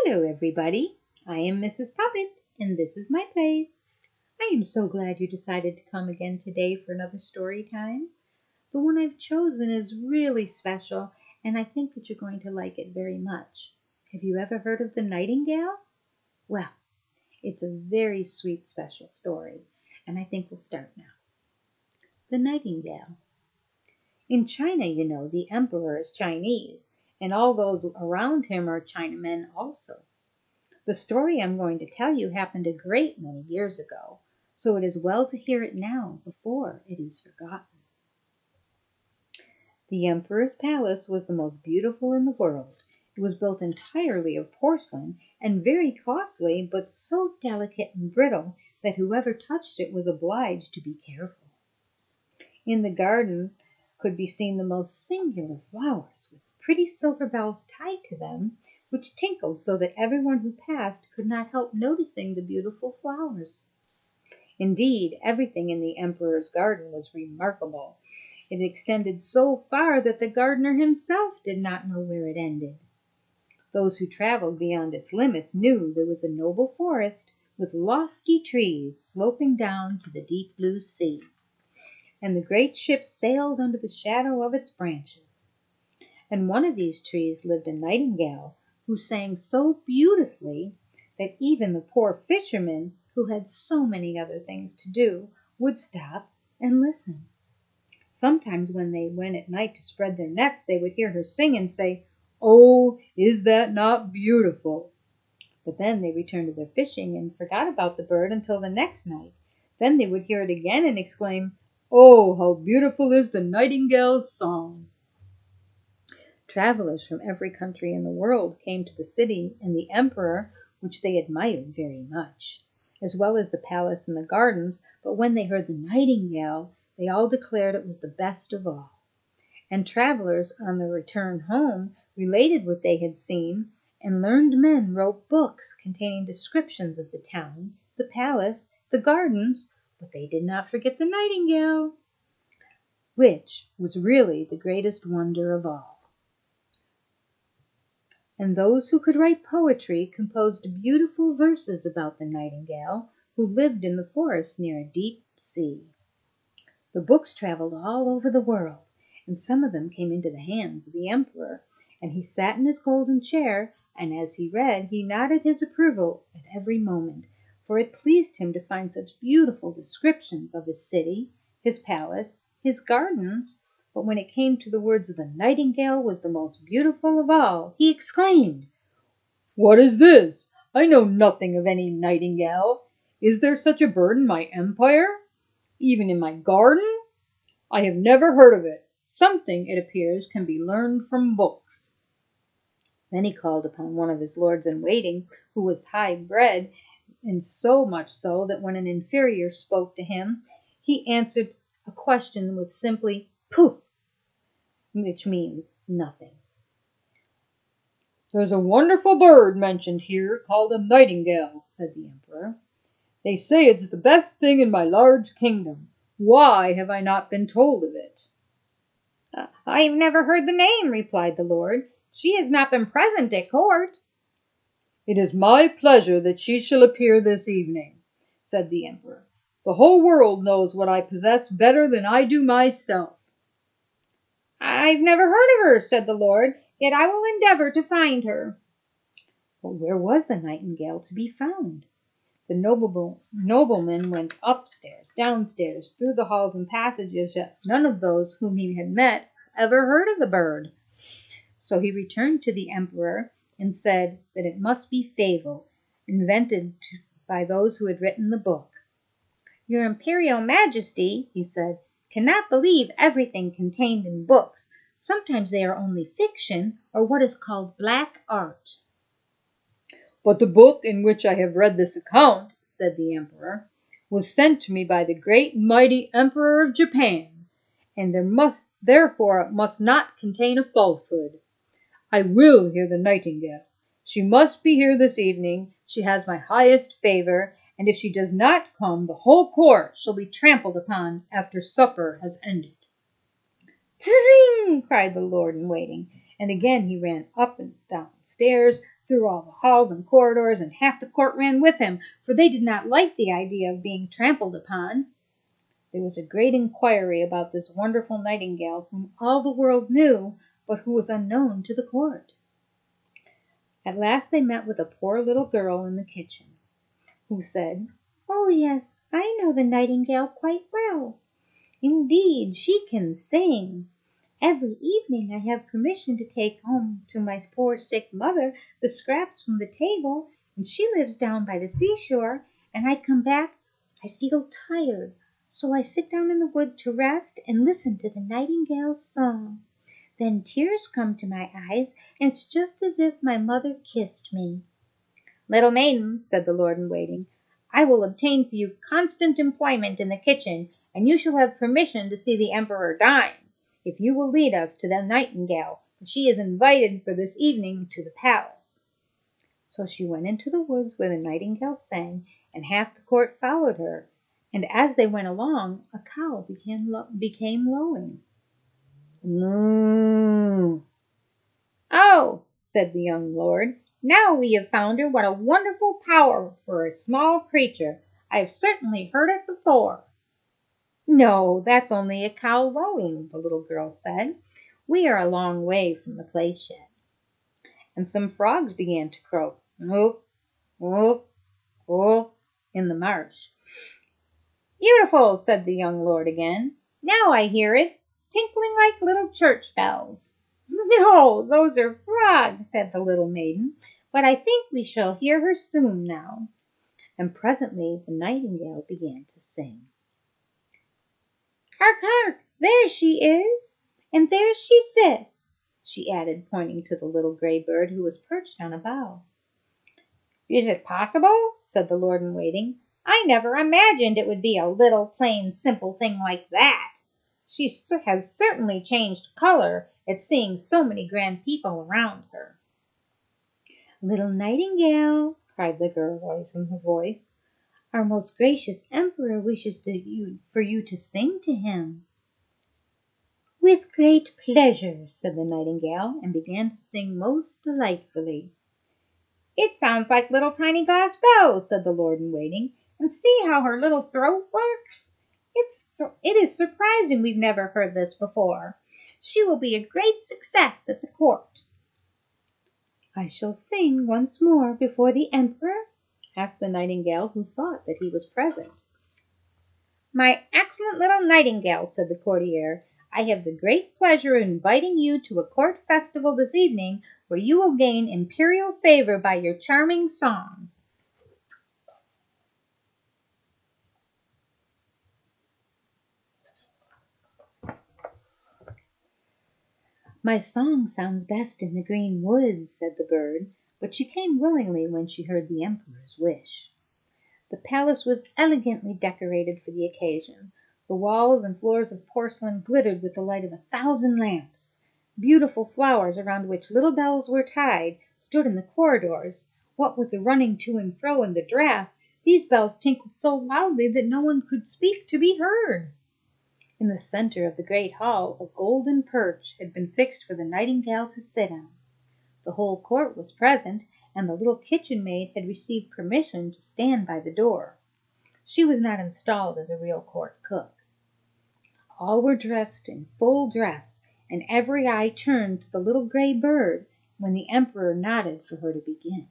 Hello, everybody. I am Mrs. Poppet, and this is my place. I am so glad you decided to come again today for another story time. The one I've chosen is really special, and I think that you're going to like it very much. Have you ever heard of the Nightingale? Well, it's a very sweet, special story, and I think we'll start now. The Nightingale. In China, the emperor is Chinese, and all those around him are Chinamen also. The story I'm going to tell you happened a great many years ago, so it is well to hear it now before it is forgotten. The emperor's palace was the most beautiful in the world. It was built entirely of porcelain and very costly, but so delicate and brittle that whoever touched it was obliged to be careful. In the garden could be seen the most singular flowers with pretty silver bells tied to them, which tinkled so that everyone who passed could not help noticing the beautiful flowers. Indeed, everything in the emperor's garden was remarkable. It extended so far that the gardener himself did not know where it ended. Those who traveled beyond its limits knew there was a noble forest with lofty trees sloping down to the deep blue sea, and the great ships sailed under the shadow of its branches. And one of these trees lived a nightingale who sang so beautifully that even the poor fishermen, who had so many other things to do, would stop and listen. Sometimes when they went at night to spread their nets, they would hear her sing and say, "Oh, is that not beautiful?" But then they returned to their fishing and forgot about the bird until the next night. Then they would hear it again and exclaim, "Oh, how beautiful is the nightingale's song!" Travelers from every country in the world came to the city and the emperor, which they admired very much, as well as the palace and the gardens, but when they heard the nightingale, they all declared it was the best of all. And travelers on their return home related what they had seen, and learned men wrote books containing descriptions of the town, the palace, the gardens, but they did not forget the nightingale, which was really the greatest wonder of all. And those who could write poetry composed beautiful verses about the nightingale, who lived in the forest near a deep sea. The books traveled all over the world, and some of them came into the hands of the emperor, and he sat in his golden chair, and as he read, he nodded his approval at every moment, for it pleased him to find such beautiful descriptions of his city, his palace, his gardens. But when it came to the words of the nightingale was the most beautiful of all, he exclaimed, "What is this? I know nothing of any nightingale. Is there such a bird in my empire? Even in my garden? I have never heard of it. Something, it appears, can be learned from books." Then he called upon one of his lords-in-waiting, who was high-bred, and so much so that when an inferior spoke to him, he answered a question with simply "Pooh," which means nothing. "There's a wonderful bird mentioned here called a nightingale," said the emperor. "They say it's the best thing in my large kingdom. Why have I not been told of it?" "I have never heard the name," replied the lord. "She has not been present at court." "It is my pleasure that she shall appear this evening," said the emperor. "The whole world knows what I possess better than I do myself." "I've never heard of her," said the lord, "yet I will endeavor to find her." But where was the nightingale to be found? The nobleman went upstairs, downstairs, through the halls and passages, yet none of those whom he had met ever heard of the bird. So he returned to the emperor and said that it must be fable, invented by those who had written the book. "Your imperial majesty," he said, "cannot believe everything contained in books. Sometimes they are only fiction, or what is called black art." "But the book in which I have read this account," said the emperor, "was sent to me by the great and mighty Emperor of Japan, and therefore it must not contain a falsehood. I will hear the nightingale. She must be here this evening. She has my highest favor, and if she does not come, the whole court shall be trampled upon after supper has ended." "Zing!" cried the lord-in-waiting, and again he ran up and down stairs, through all the halls and corridors, and half the court ran with him, for they did not like the idea of being trampled upon. There was a great inquiry about this wonderful nightingale whom all the world knew, but who was unknown to the court. At last they met with a poor little girl in the kitchen, who said, "Oh, yes, I know the nightingale quite well. Indeed, she can sing. Every evening I have permission to take home to my poor sick mother the scraps from the table, and she lives down by the seashore, and I come back. I feel tired, so I sit down in the wood to rest and listen to the nightingale's song. Then tears come to my eyes, and it's just as if my mother kissed me." "Little maiden," said the lord-in-waiting, "I will obtain for you constant employment in the kitchen, and you shall have permission to see the emperor dine, if you will lead us to the nightingale, for she is invited for this evening to the palace." So she went into the woods where the nightingale sang, and half the court followed her, and as they went along, a cow became lowing. "Moo!" "Oh," said the young lord, "now we have found her. What a wonderful power for a small creature! I have certainly heard it before." "No, that's only a cow lowing," the little girl said. "We are a long way from the place yet." And some frogs began to croak, "Whoop, whoop, whoop," in the marsh. "Beautiful," said the young lord again. "Now I hear it, tinkling like little church bells." "No, those are frogs," said the little maiden, "but I think we shall hear her soon now." And presently the nightingale began to sing. "Hark, hark, there she is, and there she sits," she added, pointing to the little gray bird who was perched on a bough. "Is it possible?" said the lord-in-waiting. "I never imagined it would be a little, plain, simple thing like that. She has certainly changed color at seeing so many grand people around her." "Little nightingale," cried the girl, raising her voice, "our most gracious emperor wishes for you to sing to him." "With great pleasure," said the nightingale, and began to sing most delightfully. "It sounds like little tiny glass bells," said the lord-in-waiting, "and see how her little throat works. It is surprising we've never heard this before. She will be a great success at the court." "I shall sing once more before the emperor?" asked the nightingale, who thought that he was present. "My excellent little nightingale," said the courtier, "I have the great pleasure of inviting you to a court festival this evening, where you will gain imperial favor by your charming song." "My song sounds best in the green woods," said the bird, but she came willingly when she heard the emperor's wish. The palace was elegantly decorated for the occasion. The walls and floors of porcelain glittered with the light of 1,000 lamps. Beautiful flowers, around which little bells were tied, stood in the corridors. What with the running to and fro and the draught, these bells tinkled so loudly that no one could speak to be heard. In the center of the great hall a golden perch had been fixed for the nightingale to sit on. The whole court was present, and the little kitchen maid had received permission to stand by the door. She was not installed as a real court cook. All were dressed in full dress, and every eye turned to the little gray bird when the emperor nodded for her to begin.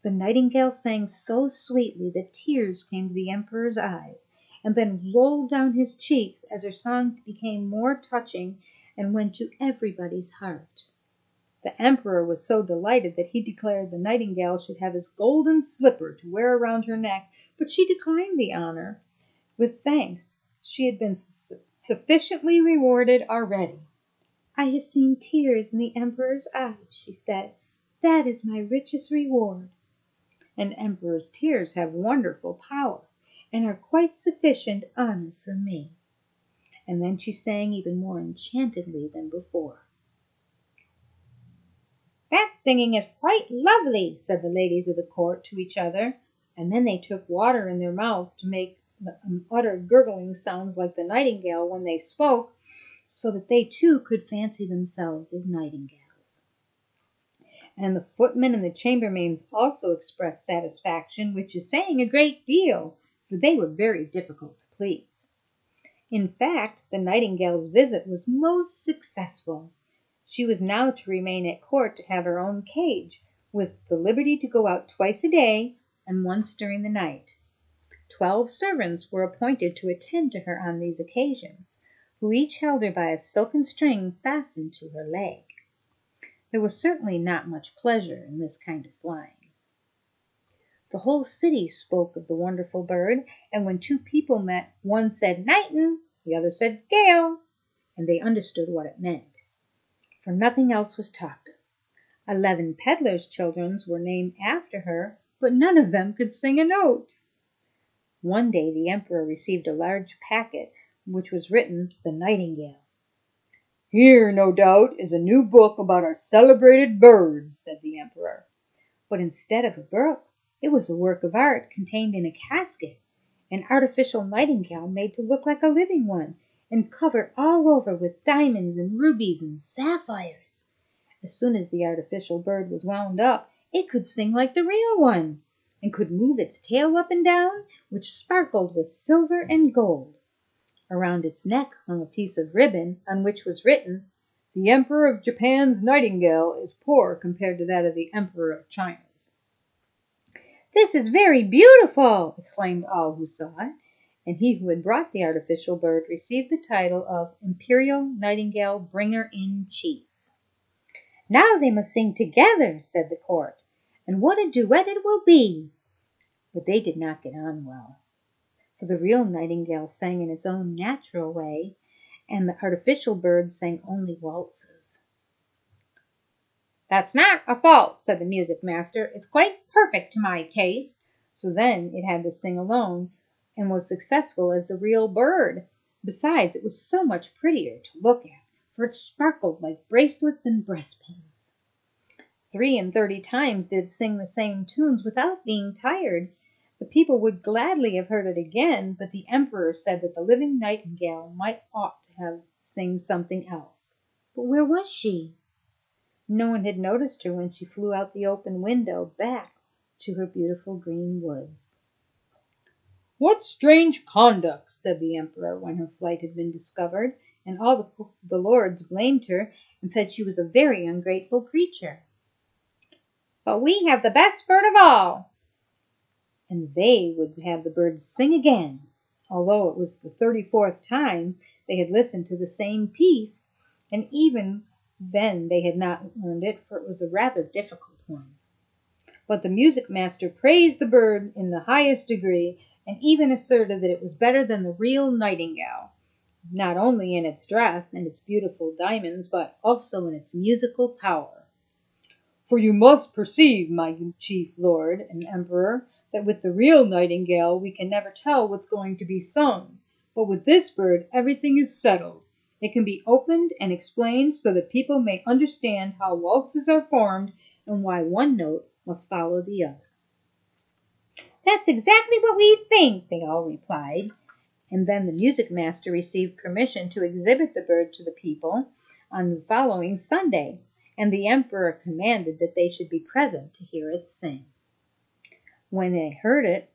The nightingale sang so sweetly that tears came to the emperor's eyes, and then rolled down his cheeks as her song became more touching and went to everybody's heart. The emperor was so delighted that he declared the nightingale should have his golden slipper to wear around her neck, but she declined the honor, with thanks. She had been sufficiently rewarded already. "I have seen tears in the emperor's eyes," she said. "That is my richest reward." "An emperor's tears have wonderful power, and are quite sufficient honor for me." And then she sang even more enchantedly than before. "That singing is quite lovely," said the ladies of the court to each other, and then they took water in their mouths to make utter gurgling sounds like the nightingale when they spoke, so that they too could fancy themselves as nightingales. And the footmen and the chambermaids also expressed satisfaction, which is saying a great deal, for they were very difficult to please. In fact, the Nightingale's visit was most successful. She was now to remain at court to have her own cage, with the liberty to go out twice a day and once during the night. 12 servants were appointed to attend to her on these occasions, who each held her by a silken string fastened to her leg. There was certainly not much pleasure in this kind of flying. The whole city spoke of the wonderful bird, and when two people met, one said "Nightin'," the other said "Gale," and they understood what it meant, for nothing else was talked of. 11 peddlers' children were named after her, but none of them could sing a note. One day the emperor received a large packet, which was written "The Nightingale." "Here, no doubt, is a new book about our celebrated bird," said the emperor. But instead of a book, it was a work of art contained in a casket, an artificial nightingale made to look like a living one, and covered all over with diamonds and rubies and sapphires. As soon as the artificial bird was wound up, it could sing like the real one, and could move its tail up and down, which sparkled with silver and gold. Around its neck hung a piece of ribbon on which was written, "The Emperor of Japan's nightingale is poor compared to that of the Emperor of China's." "This is very beautiful!" exclaimed all who saw it, and he who had brought the artificial bird received the title of Imperial Nightingale Bringer-in-Chief. "Now they must sing together," said the court, "and what a duet it will be!" But they did not get on well, for the real nightingale sang in its own natural way, and the artificial bird sang only waltzes. "That's not a fault," said the music master. "It's quite perfect to my taste." So then it had to sing alone, and was successful as the real bird. Besides, it was so much prettier to look at, for it sparkled like bracelets and breastpins. 33 times did it sing the same tunes without being tired. The people would gladly have heard it again, but the emperor said that the living nightingale ought to have sing something else. But where was she? No one had noticed her when she flew out the open window back to her beautiful green woods. "What strange conduct!" said the emperor when her flight had been discovered, and all the lords blamed her and said she was a very ungrateful creature. "But we have the best bird of all," and they would have the bird sing again, although it was the 34th time they had listened to the same piece, and even then they had not learned it, for it was a rather difficult one. But the music master praised the bird in the highest degree, and even asserted that it was better than the real nightingale, not only in its dress and its beautiful diamonds, but also in its musical power. "For you must perceive, my chief lord and emperor, that with the real nightingale we can never tell what's going to be sung, but with this bird everything is settled. It can be opened and explained so that people may understand how waltzes are formed and why one note must follow the other." "That's exactly what we think," they all replied. And then the music master received permission to exhibit the bird to the people on the following Sunday, and the emperor commanded that they should be present to hear it sing. When they heard it,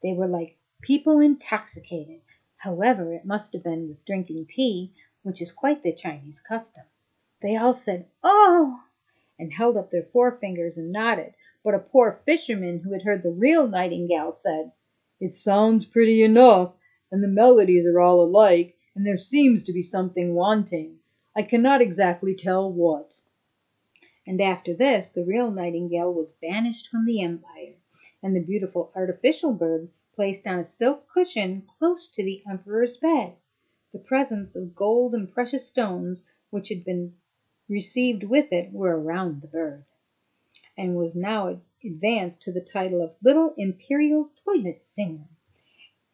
they were like people intoxicated. However, it must have been with drinking tea, which is quite the Chinese custom. They all said, "Oh!" and held up their forefingers and nodded, but a poor fisherman who had heard the real nightingale said, "It sounds pretty enough, and the melodies are all alike, and there seems to be something wanting. I cannot exactly tell what." And after this, the real nightingale was banished from the empire, and the beautiful artificial bird placed on a silk cushion close to the emperor's bed. The presents of gold and precious stones which had been received with it were around the bird, and was now advanced to the title of Little Imperial Toilet Singer,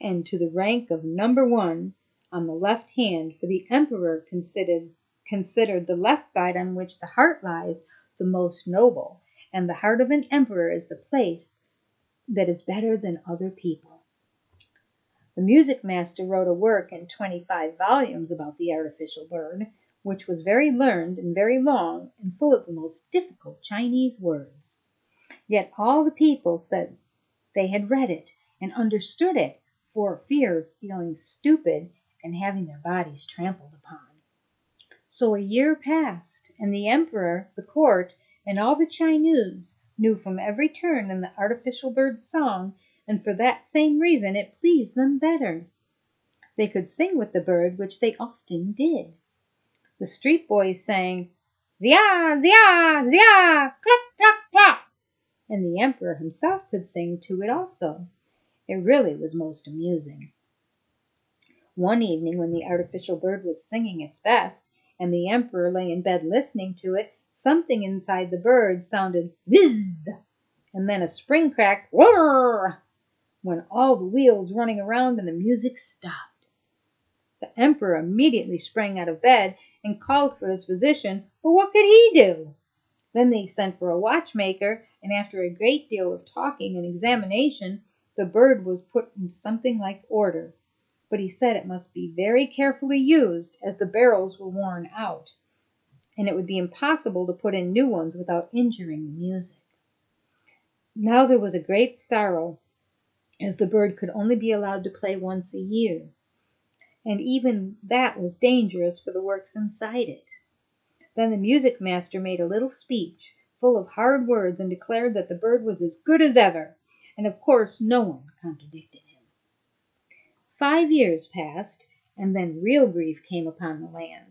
and to the rank of number 1 on the left hand, for the emperor considered the left side on which the heart lies the most noble, and the heart of an emperor is the place that is better than other people. The music master wrote a work in 25 volumes about the artificial bird, which was very learned and very long and full of the most difficult Chinese words. Yet all the people said they had read it and understood it for fear of feeling stupid and having their bodies trampled upon. So a year passed, and the emperor, the court, and all the Chinese knew from every turn in the artificial bird's song, and for that same reason it pleased them better. They could sing with the bird, which they often did. The street boys sang, "Zia, zia, zia, cluck, cluck, cluck," and the emperor himself could sing to it also. It really was most amusing. One evening, when the artificial bird was singing its best, and the emperor lay in bed listening to it, something inside the bird sounded whizz, and then a spring cracked whirr, when all the wheels running around and the music stopped. The emperor immediately sprang out of bed and called for his physician, but what could he do? Then they sent for a watchmaker, and after a great deal of talking and examination, the bird was put in something like order. But he said it must be very carefully used, as the barrels were worn out, and it would be impossible to put in new ones without injuring the music. Now there was a great sorrow, as the bird could only be allowed to play once a year, and even that was dangerous for the works inside it. Then the music master made a little speech, full of hard words, and declared that the bird was as good as ever, and of course no one contradicted him. 5 years passed, and then real grief came upon the land.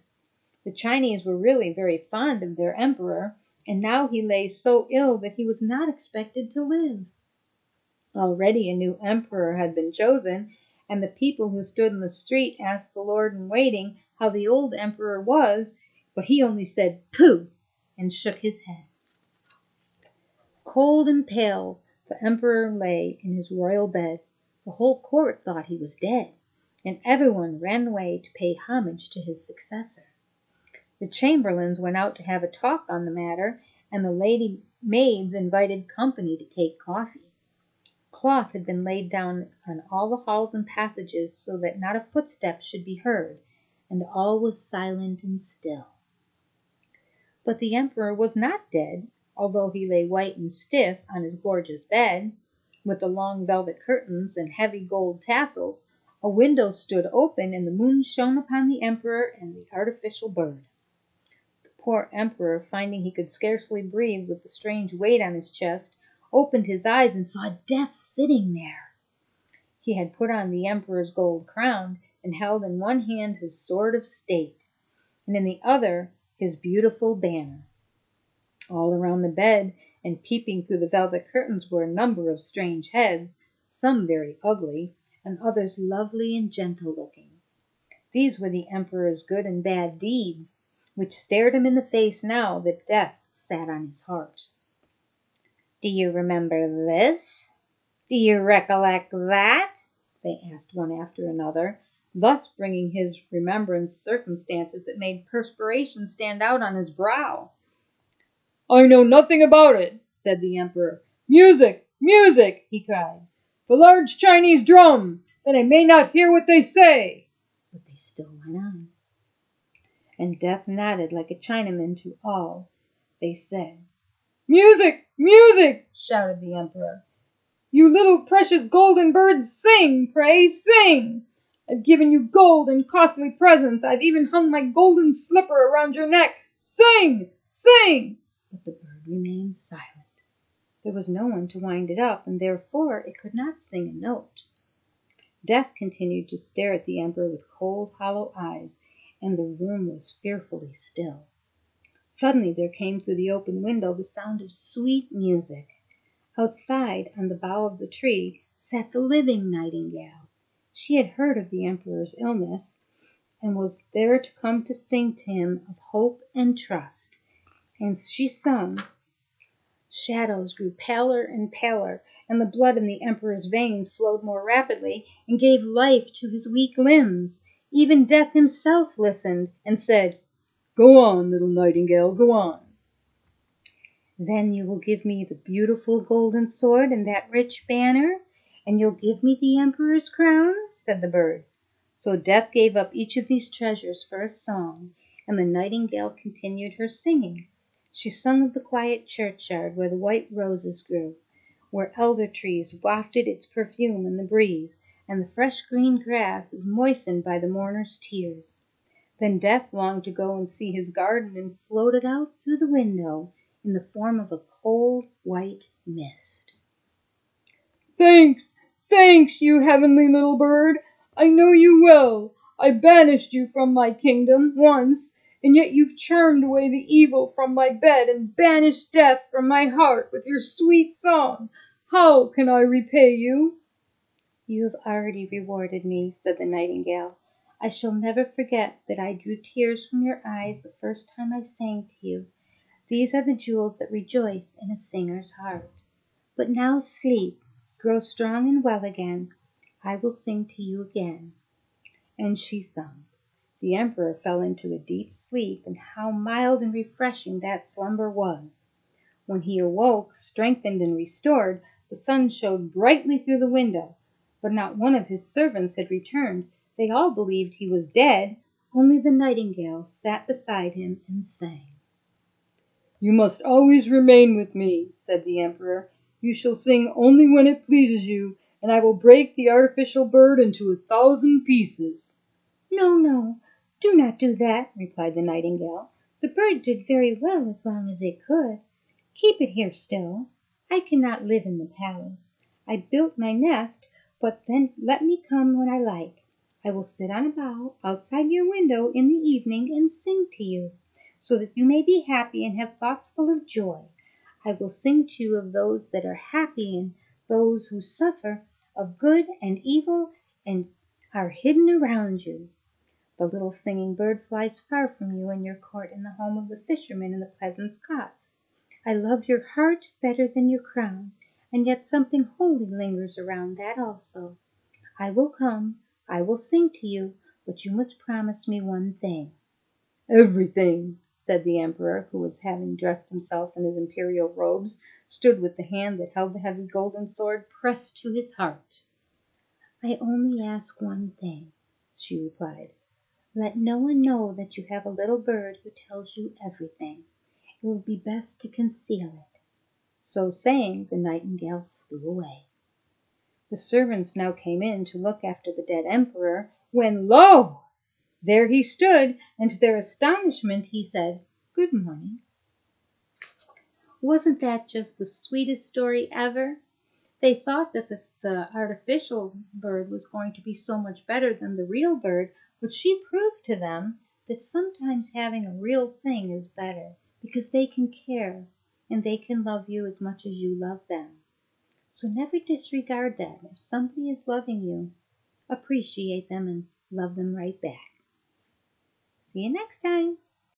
The Chinese were really very fond of their emperor, and now he lay so ill that he was not expected to live. Already a new emperor had been chosen, and the people who stood in the street asked the lord in waiting how the old emperor was, but he only said "Pooh!" and shook his head. Cold and pale, the emperor lay in his royal bed. The whole court thought he was dead, and everyone ran away to pay homage to his successor. The chamberlains went out to have a talk on the matter, and the lady maids invited company to take coffee. Cloth had been laid down on all the halls and passages so that not a footstep should be heard, and all was silent and still. But the emperor was not dead, although he lay white and stiff on his gorgeous bed. With the long velvet curtains and heavy gold tassels, a window stood open, and the moon shone upon the emperor and the artificial bird. The poor emperor, finding he could scarcely breathe with the strange weight on his chest, opened his eyes and saw Death sitting there. He had put on the emperor's gold crown, and held in one hand his sword of state, and in the other his beautiful banner. All around the bed and peeping through the velvet curtains were a number of strange heads, some very ugly, and others lovely and gentle-looking. These were the emperor's good and bad deeds, which stared him in the face now that death sat on his heart. "Do you remember this? Do you recollect that?" they asked one after another, thus bringing his remembrance circumstances that made perspiration stand out on his brow. "I know nothing about it," said the emperor. "Music! Music!" he cried. "The large Chinese drum, that I may not hear what they say." But they still went on. And Death nodded like a Chinaman to all they said. "Music! Music!" shouted the emperor. "You little precious golden birds, sing, pray, sing! I've given you gold and costly presents. I've even hung my golden slipper around your neck. Sing! Sing!" But the bird remained silent. There was no one to wind it up, and therefore it could not sing a note. Death continued to stare at the emperor with cold, hollow eyes, and the room was fearfully still. Suddenly there came through the open window the sound of sweet music. Outside, on the bough of the tree, sat the living Nightingale. She had heard of the emperor's illness, and was there to come to sing to him of hope and trust. And she sung. Shadows grew paler and paler, and the blood in the emperor's veins flowed more rapidly and gave life to his weak limbs. Even Death himself listened and said, "Go on, little Nightingale, go on." "Then you will give me the beautiful golden sword and that rich banner, and you'll give me the emperor's crown," said the bird. So Death gave up each of these treasures for a song, and the nightingale continued her singing. She sung of the quiet churchyard where the white roses grew, where elder trees wafted its perfume in the breeze, and the fresh green grass is moistened by the mourner's tears. Then Death longed to go and see his garden, and floated out through the window in the form of a cold white mist. Thanks, thanks, you heavenly little bird. I know you well. I banished you from my kingdom once, and yet you've charmed away the evil from my bed and banished death from my heart with your sweet song. How can I repay you? You have already rewarded me, said the nightingale. I shall never forget that I drew tears from your eyes the first time I sang to you. These are the jewels that rejoice in a singer's heart. But now sleep, grow strong and well again. I will sing to you again. And she sung. The emperor fell into a deep sleep, and how mild and refreshing that slumber was! When he awoke, strengthened and restored, the sun shone brightly through the window, but not one of his servants had returned. They all believed he was dead. Only the nightingale sat beside him and sang. You must always remain with me, said the emperor. You shall sing only when it pleases you, and I will break the artificial bird into 1,000 pieces. No, no, do not do that, replied the nightingale. The bird did very well as long as it could. Keep it here still. I cannot live in the palace. I built my nest, but then let me come when I like. I will sit on a bough outside your window in the evening and sing to you, so that you may be happy and have thoughts full of joy. I will sing to you of those that are happy and those who suffer, of good and evil, and are hidden around you. The little singing bird flies far from you in your court in the home of the fisherman in the peasant's cot. I love your heart better than your crown, and yet something holy lingers around that also. I will come, I will sing to you, but you must promise me one thing. Everything, said the emperor, who was having dressed himself in his imperial robes, stood with the hand that held the heavy golden sword pressed to his heart. I only ask one thing, she replied. Let no one know that you have a little bird who tells you everything. It will be best to conceal it. So saying, the nightingale flew away. The servants now came in to look after the dead emperor, when lo! There he stood, and to their astonishment he said, "Good morning." Wasn't that just the sweetest story ever? They thought that the artificial bird was going to be so much better than the real bird, but she proved to them that sometimes having a real thing is better, because they can care and they can love you as much as you love them. So never disregard that. If somebody is loving you, appreciate them and love them right back. See you next time.